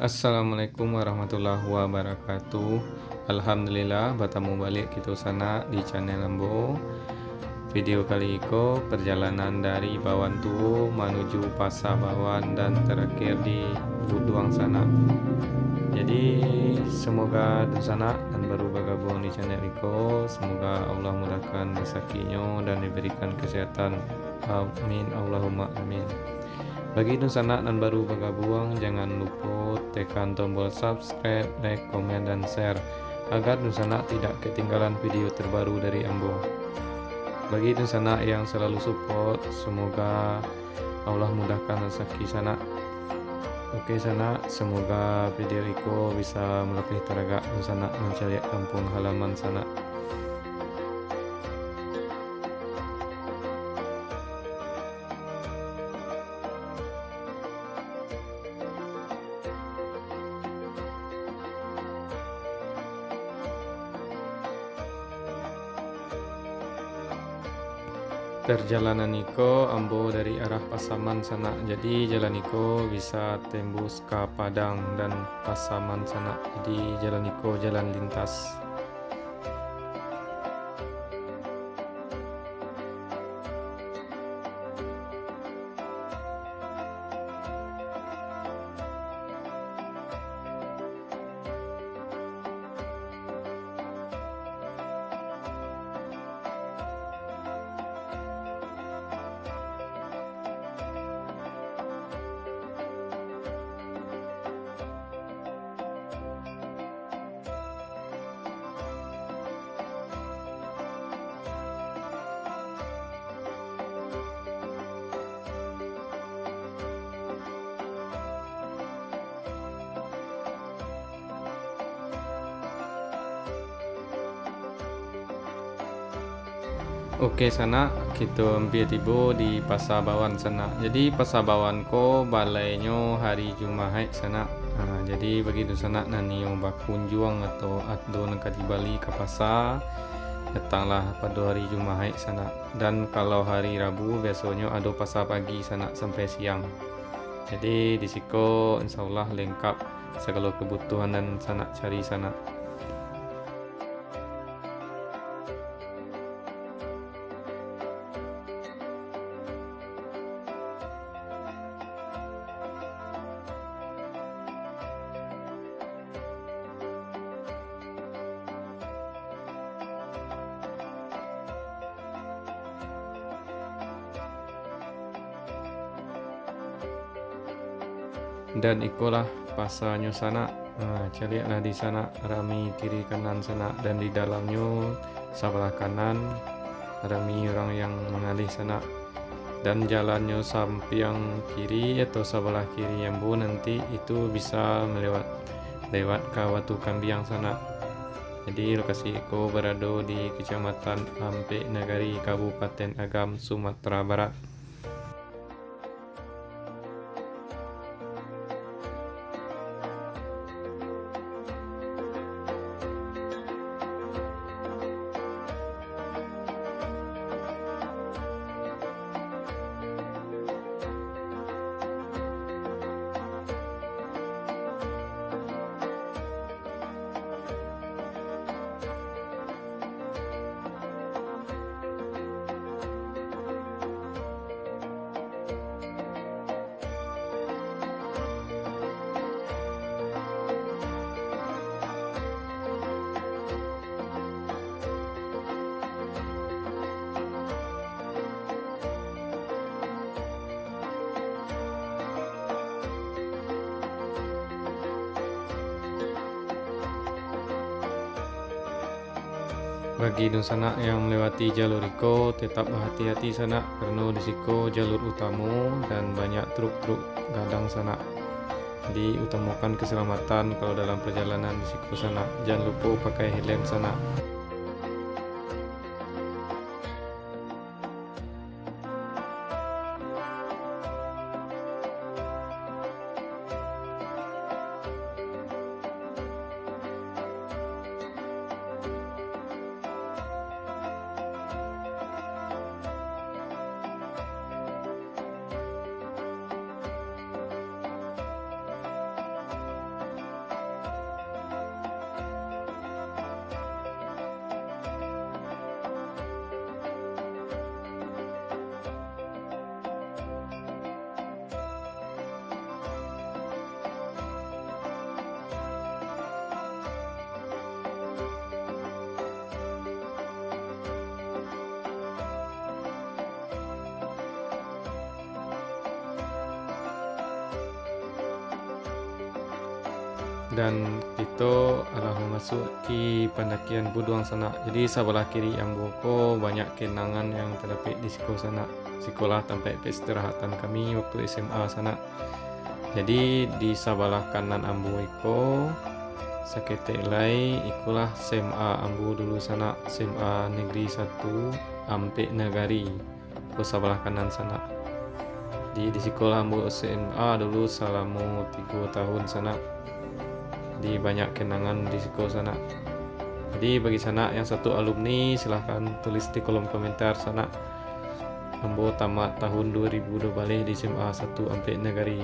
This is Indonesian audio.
Assalamualaikum warahmatullahi wabarakatuh. Alhamdulillah bertemu balik kita sana di channel Lembo. Video kali ini perjalanan dari Bawan Tuo menuju Pasar Bawan dan terakhir di Buduang sana. Jadi semoga di sana dan baru bergabung di channel Iko, semoga Allah mudahkan rezekinya dan diberikan kesehatan. Amin Allahumma amin. Bagi Nusana dan baru bergabung, jangan lupa tekan tombol subscribe, like, komen, dan share agar Nusana tidak ketinggalan video terbaru dari Ambo. Bagi Nusana yang selalu support, semoga Allah mudahkan rezeki sana. Oke sana, semoga video Iko bisa melatih tenaga Nusana mencari kampung halaman sana. Perjalanan Niko Ambo dari arah Pasaman sana. Jadi jalan Niko bisa tembus ke Padang dan Pasaman sana. Jadi jalan Niko jalan lintas. Oke sana kita hampir tiba di Pasar Bawan sana. Jadi Pasar Bawan ko balainya hari Jumat sana. Jadi begitu sana nani yang berkunjung atau nak di Bali ke pasar, datanglah pada hari Jumat sana. Dan kalau hari Rabu biasanya ada pasar pagi sana sampai siang. Jadi di siko insyaallah lengkap segala kebutuhan dan sana cari sana. Dan ikulah pasarnya sana. Carilah di sana rami kiri kanan sana, dan di dalamnya sebelah kanan rami orang yang mengalih sana, dan jalannya samping kiri atau sebelah kiri yang bu nanti itu bisa lewat ke Watu Kambiang sana. Jadi lokasi Iko berada di Kecamatan Ampek Nagari, Kabupaten Agam, Sumatera Barat. Bagi sana yang melewati jalur Iko, tetap hati-hati sana karena di siko jalur utama dan banyak truk-truk gadang sana. Jadi utamakan keselamatan kalau dalam perjalanan di siko sana. Jangan lupa pakai helm sana. dan kita adalah memasuki pendakian Buduang sana. Jadi sebelah kiri ambo ko banyak kenangan yang terdapat di sekolah sana, sekolah tempat peristirahatan kami waktu SMA sana. Jadi di sebelah kanan ambo iko seketek lai ikulah SMA ambo dulu sana, SMA Negeri 1 Ampek Negari ke sebelah kanan sana. Di sekolah ambo SMA dulu selama 3 tahun sana. Di banyak kenangan di sekolah sana. Jadi bagi sana yang satu alumni silahkan tulis di kolom komentar sana. Ambo tamat tahun 2000 balik di SMA 1 Ampek Negari.